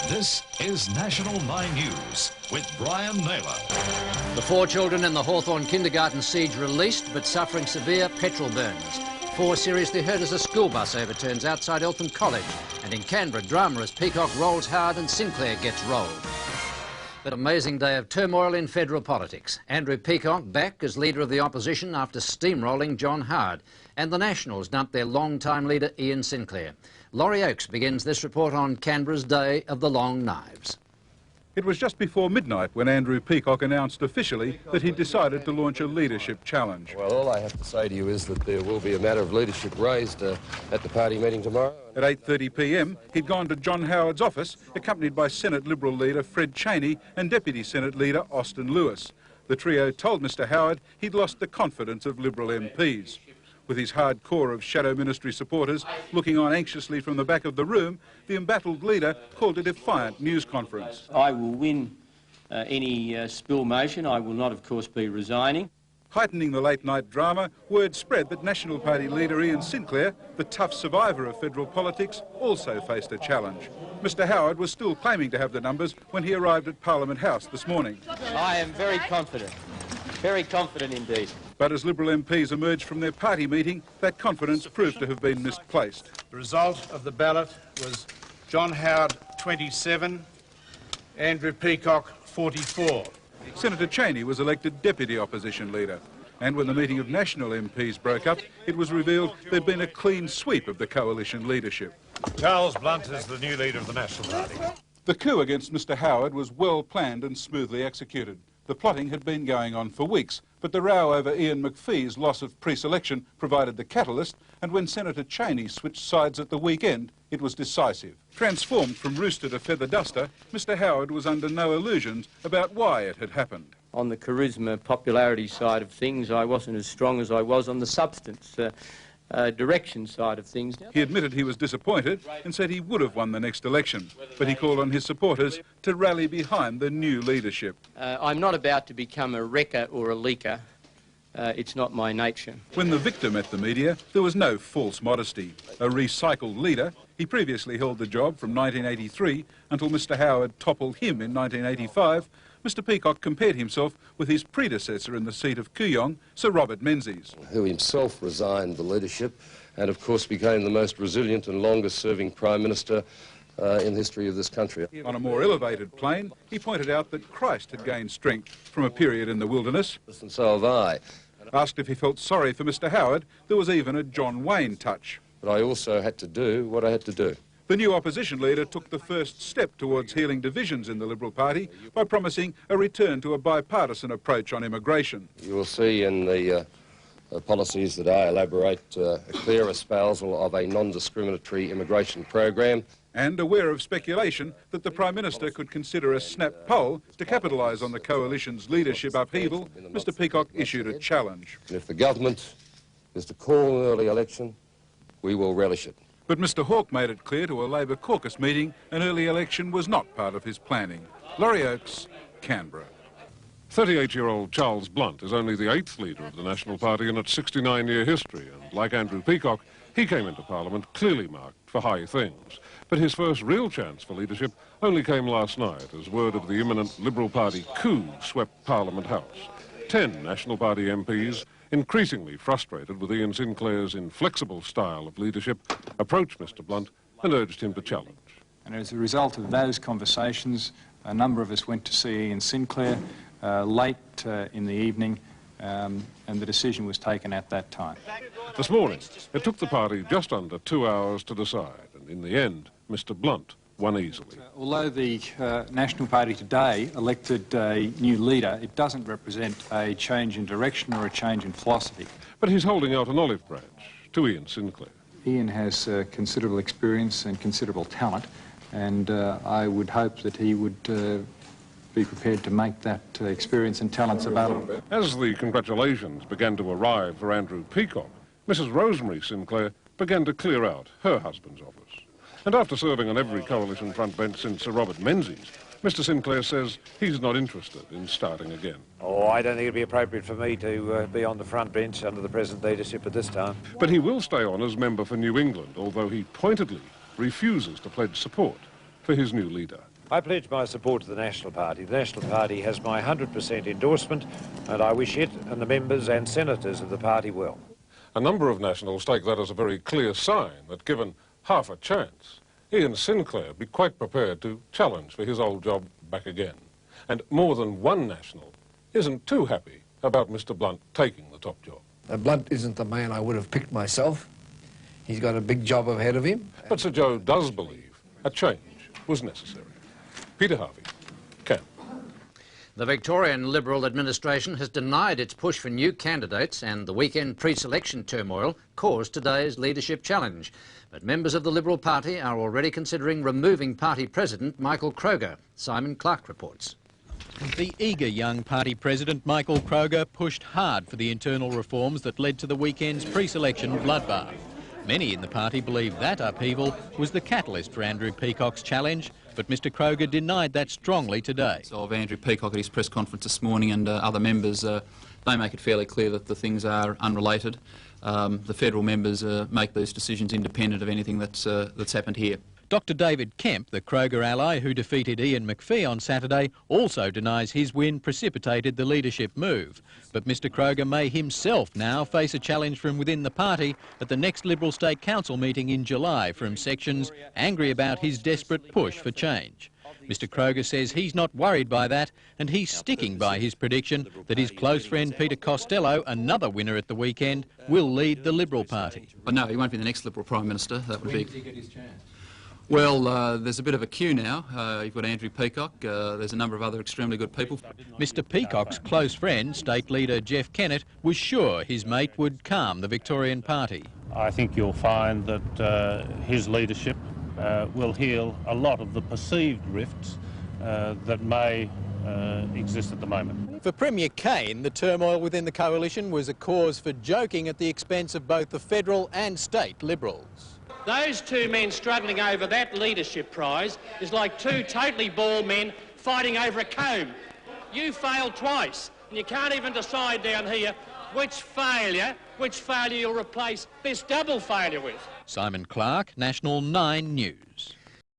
This is National 9 News with Brian Naylor. The 4 children in the Hawthorn kindergarten siege released but suffering severe petrol burns. 4 seriously hurt as a school bus overturns outside Eltham College. And in Canberra, drama as Peacock rolls hard and Sinclair gets rolled. An amazing day of turmoil in federal politics. Andrew Peacock back as leader of the opposition after steamrolling John Howard. And the Nationals dumped their long-time leader Ian Sinclair. Laurie Oakes begins this report on Canberra's Day of the Long Knives. It was just before midnight when Andrew Peacock announced officially that he'd decided to launch a leadership challenge. Well, all I have to say to you is that there will be a matter of leadership raised at the party meeting tomorrow. At 8:30 p.m, he'd gone to John Howard's office, accompanied by Senate Liberal leader Fred Chaney and Deputy Senate leader Austin Lewis. The trio told Mr Howard he'd lost the confidence of Liberal MPs. With his hard core of shadow ministry supporters looking on anxiously from the back of the room, the embattled leader called a defiant news conference. I will win any spill motion. I will not, of course, be resigning. Heightening the late-night drama, word spread that National Party leader Ian Sinclair, the tough survivor of federal politics, also faced a challenge. Mr Howard was still claiming to have the numbers when he arrived at Parliament House this morning. I am very confident indeed. But as Liberal MPs emerged from their party meeting, that confidence proved to have been misplaced. The result of the ballot was John Howard 27, Andrew Peacock 44. Senator Chaney was elected Deputy Opposition Leader. And when the meeting of National MPs broke up, it was revealed there'd been a clean sweep of the coalition leadership. Charles Blunt is the new leader of the National Party. The coup against Mr Howard was well planned and smoothly executed. The plotting had been going on for weeks, but the row over Ian McPhee's loss of pre-selection provided the catalyst, and when Senator Chaney switched sides at the weekend, it was decisive. Transformed from rooster to feather duster, Mr Howard was under no illusions about why it had happened. On the charisma, popularity side of things, I wasn't as strong as I was on the substance, direction side of things. He admitted he was disappointed and said he would have won the next election, but he called on his supporters to rally behind the new leadership. I'm not about to become a wrecker or a leaker. It's not my nature. When the victor met the media, there was no false modesty. A recycled leader, he previously held the job from 1983 until Mr Howard toppled him in 1985, Mr Peacock compared himself with his predecessor in the seat of Kooyong, Sir Robert Menzies, who himself resigned the leadership and, of course, became the most resilient and longest-serving Prime Minister in the history of this country. On a more elevated plane, he pointed out that Christ had gained strength from a period in the wilderness. And so have I. Asked if he felt sorry for Mr Howard, there was even a John Wayne touch. But I also had to do what I had to do. The new opposition leader took the first step towards healing divisions in the Liberal Party by promising a return to a bipartisan approach on immigration. You will see in the policies that I elaborate a clear espousal of a non-discriminatory immigration program. And aware of speculation that the Prime Minister could consider a snap poll to capitalise on the coalition's leadership upheaval, Mr Peacock issued a challenge. And if the government is to call an early election, we will relish it. But Mr Hawke made it clear to a Labor caucus meeting an early election was not part of his planning. Laurie Oakes, Canberra. 38-year-old Charles Blunt is only the 8th leader of the National Party in its 69-year history, and like Andrew Peacock, he came into Parliament clearly marked for high things. But his first real chance for leadership only came last night as word of the imminent Liberal Party coup swept Parliament House. 10 National Party MPs, increasingly frustrated with Ian Sinclair's inflexible style of leadership, approached Mr Blunt and urged him to challenge. And as a result of those conversations, a number of us went to see Ian Sinclair late in the evening, and the decision was taken at that time. This morning, it took the party just under 2 hours to decide, and in the end, Mr Blunt won easily. Although the National Party today elected a new leader, it doesn't represent a change in direction or a change in philosophy. But he's holding out an olive branch to Ian Sinclair. Ian has considerable experience and considerable talent, and I would hope that he would be prepared to make that experience and talents available. As the congratulations began to arrive for Andrew Peacock, Mrs Rosemary Sinclair began to clear out her husband's office. And after serving on every coalition front bench since Sir Robert Menzies, Mr Sinclair says he's not interested in starting again. Oh, I don't think it'd be appropriate for me to be on the front bench under the present leadership at this time. But he will stay on as member for New England, although he pointedly refuses to pledge support for his new leader. I pledge my support to the National Party. The National Party has my 100% endorsement, and I wish it and the members and senators of the party well. A number of Nationals take that as a very clear sign that given half a chance, Ian Sinclair would be quite prepared to challenge for his old job back again. And more than one National isn't too happy about Mr Blunt taking the top job. Blunt isn't the man I would have picked myself. He's got a big job ahead of him. But Sir Joe does believe a change was necessary. Peter Harvey, Canberra. The Victorian Liberal administration has denied its push for new candidates, and the weekend pre-selection turmoil caused today's leadership challenge. But members of the Liberal Party are already considering removing party president Michael Kroger. Simon Clark reports. The eager young party president Michael Kroger pushed hard for the internal reforms that led to the weekend's pre-selection bloodbath. Many in the party believe that upheaval was the catalyst for Andrew Peacock's challenge, but Mr Kroger denied that strongly today. Of Andrew Peacock at his press conference this morning and other members, they make it fairly clear that the things are unrelated. The federal members make these decisions independent of anything that's happened here. Dr David Kemp, the Kroger ally who defeated Ian McPhee on Saturday, also denies his win precipitated the leadership move. But Mr Kroger may himself now face a challenge from within the party at the next Liberal State Council meeting in July from sections angry about his desperate push for change. Mr Kroger says he's not worried by that, and he's sticking by his prediction that his close friend Peter Costello, another winner at the weekend, will lead the Liberal Party. But no, he won't be the next Liberal Prime Minister. That would be... Well, there's a bit of a queue now. You've got Andrew Peacock, there's a number of other extremely good people. Mr Peacock's close friend, State Leader Jeff Kennett, was sure his mate would calm the Victorian Party. I think you'll find that his leadership will heal a lot of the perceived rifts that may exist at the moment. For Premier Kane, the turmoil within the coalition was a cause for joking at the expense of both the federal and state Liberals. Those two men struggling over that leadership prize is like two totally bald men fighting over a comb. You failed twice, and you can't even decide down here which failure you'll replace this double failure with. Simon Clark, National 9 News.